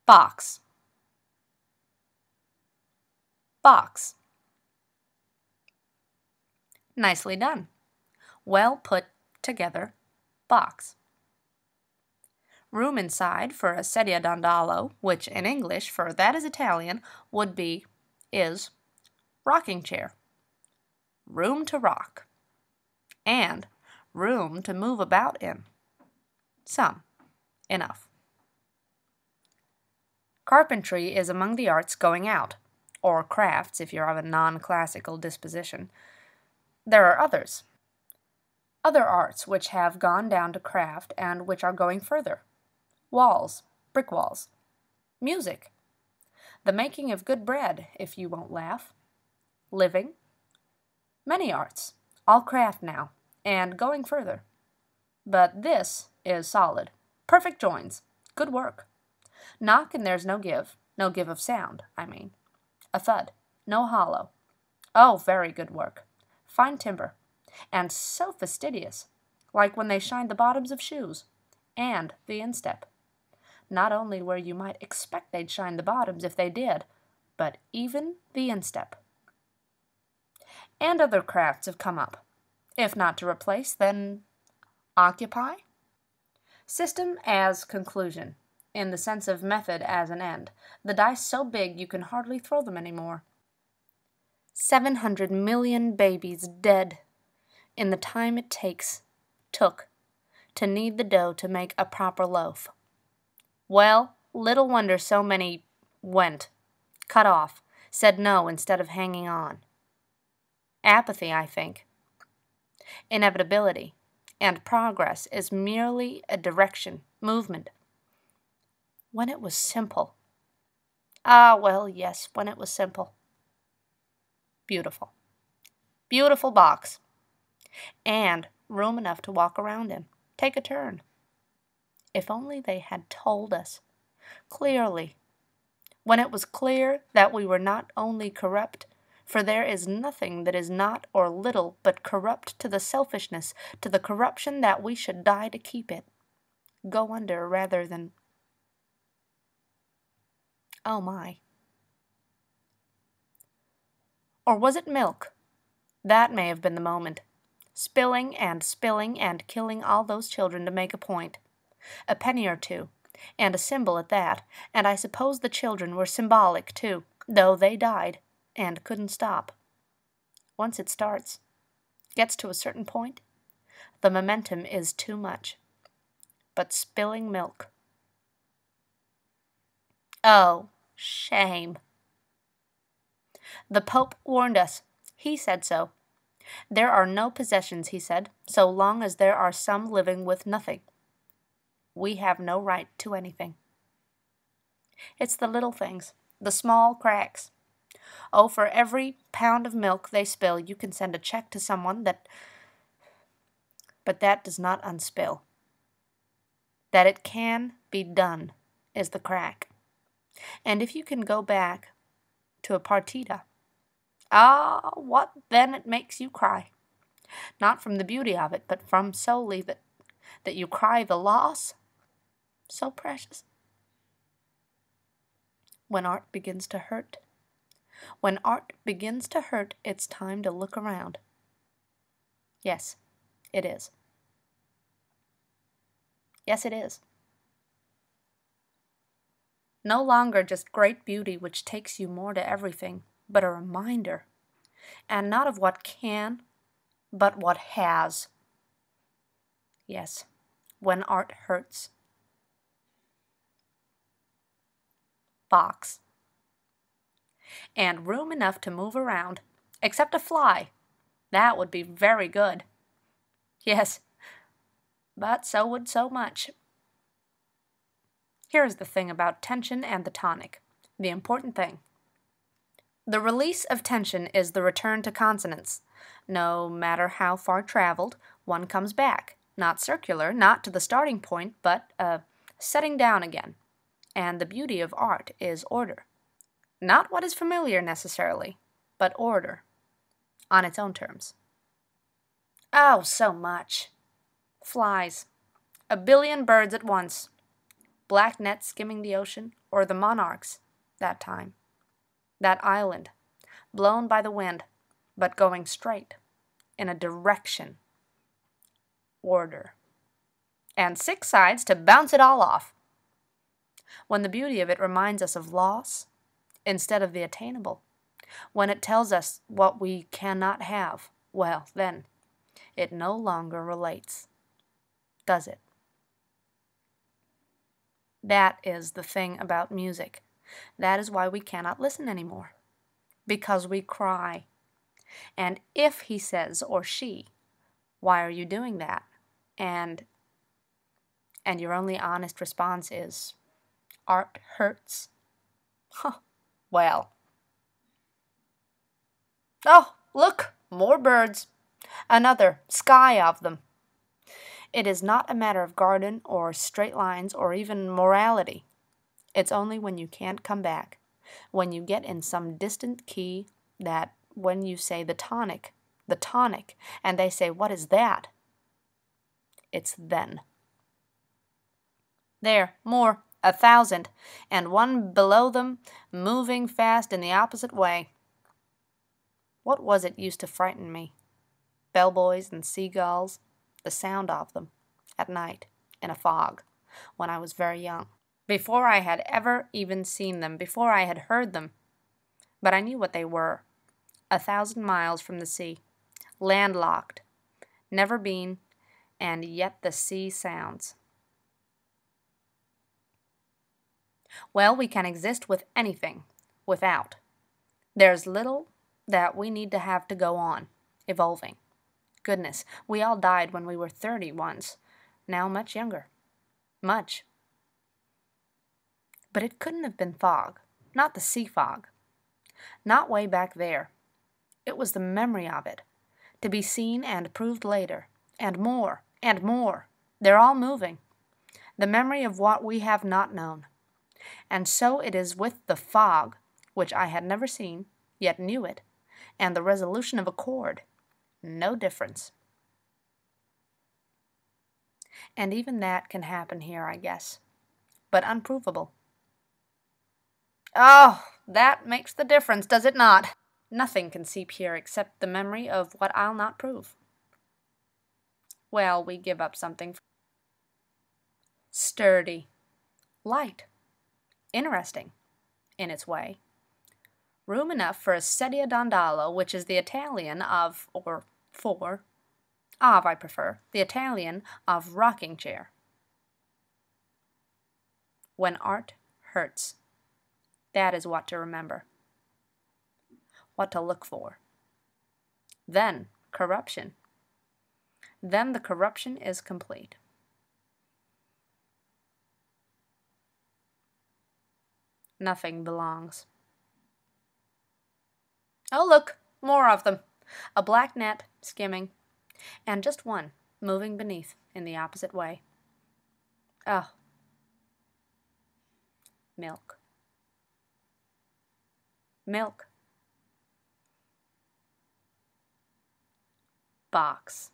Box. Box. Nicely done. Well put together box. Room inside for a sedia dandalo, which in English, for that is Italian, would be, is, rocking chair. Room to rock. And room to move about in. Some. Enough. Carpentry is among the arts going out, or crafts if you're of a non-classical disposition. There are others. Other arts which have gone down to craft and which are going further. Walls, brick walls. Music. The making of good bread, if you won't laugh. Living. Many arts, all craft now, and going further. But this is solid. Perfect joins. Good work. Knock and there's no give of sound, I mean. A thud, no hollow. Oh, very good work. Fine timber. And so fastidious, like when they shined the bottoms of shoes. And the instep. Not only where you might expect they'd shine the bottoms if they did, but even the instep. And other crafts have come up. If not to replace, then occupy? System as conclusion, in the sense of method as an end. The dice so big you can hardly throw them anymore. 700 million babies dead in the time it took to knead the dough to make a proper loaf. Well, little wonder so many went, cut off, said no instead of hanging on. Apathy, I think. Inevitability and progress is merely a direction, movement. When it was simple. Ah, well, yes, when it was simple. Beautiful. Beautiful box. And room enough to walk around in. Take a turn. If only they had told us, clearly, when it was clear that we were not only corrupt, for there is nothing that is not or little but corrupt to the selfishness, to the corruption that we should die to keep it, go under rather than... Oh my. Or was it milk? That may have been the moment. Spilling and killing all those children to make a point. A penny or two, and a symbol at that, and I suppose the children were symbolic too, though they died, and couldn't stop. Once it starts, gets to a certain point, the momentum is too much. But spilling milk. Oh, shame. The Pope warned us. He said so. There are no possessions, he said, so long as there are some living with nothing. We have no right to anything. It's the little things, the small cracks. Oh, for every pound of milk they spill, you can send a check to someone but that does not unspill. That it can be done is the crack. And if you can go back to a partita, ah, what then it makes you cry. Not from the beauty of it, but from solely that you cry the loss. So precious. When art begins to hurt, it's time to look around. Yes, it is. Yes, it is. No longer just great beauty which takes you more to everything, but a reminder, and not of what can, but what has. Yes, when art hurts. Box. And room enough to move around, except a fly. That would be very good. Yes, but so would so much. Here's the thing about tension and the tonic, the important thing. The release of tension is the return to consonance. No matter how far traveled, one comes back, not circular, not to the starting point, but setting down again. And the beauty of art is order. Not what is familiar necessarily, but order, on its own terms. Oh, so much. Flies. A billion birds at once. black nets skimming the ocean, or the monarchs, that time. That island, blown by the wind, but going straight, in a direction. Order. And 6 sides to bounce it all off. When the beauty of it reminds us of loss instead of the attainable, when it tells us what we cannot have, well, then, it no longer relates, does it? That is the thing about music. That is why we cannot listen anymore. Because we cry. And if he says, or she, why are you doing that? And your only honest response is, art hurts. Huh. Well. Oh, look, more birds. Another sky of them. It is not a matter of garden or straight lines or even morality. It's only when you can't come back, when you get in some distant key, that when you say the tonic, and they say, what is that? It's then. There, more, 1,000, and one below them, moving fast in the opposite way. What was it used to frighten me? Bellboys and seagulls, the sound of them, at night, in a fog, when I was very young. Before I had ever even seen them, before I had heard them. But I knew what they were. 1,000 miles from the sea, landlocked, never been, and yet the sea sounds. Well, we can exist with anything, without. There's little that we need to have to go on, evolving. Goodness, we all died when we were 30 once, now much younger. Much. But it couldn't have been fog, not the sea fog. Not way back there. It was the memory of it, to be seen and proved later, and more, and more. They're all moving. The memory of what we have not known. And so it is with the fog, which I had never seen, yet knew it, and the resolution of a chord. No difference. And even that can happen here, I guess, but unprovable. Oh, that makes the difference, does it not? Nothing can seep here except the memory of what I'll not prove. Well, we give up something. Sturdy. Light. Interesting, in its way. Room enough for a sedia dandalo, which is the Italian of, or for, of I prefer, the Italian of rocking chair. When art hurts, that is what to remember. What to look for. Then corruption. Then the corruption is complete. Nothing belongs. Oh, look, more of them. A black net skimming, and just one moving beneath in the opposite way. Oh. Milk. Milk. Box.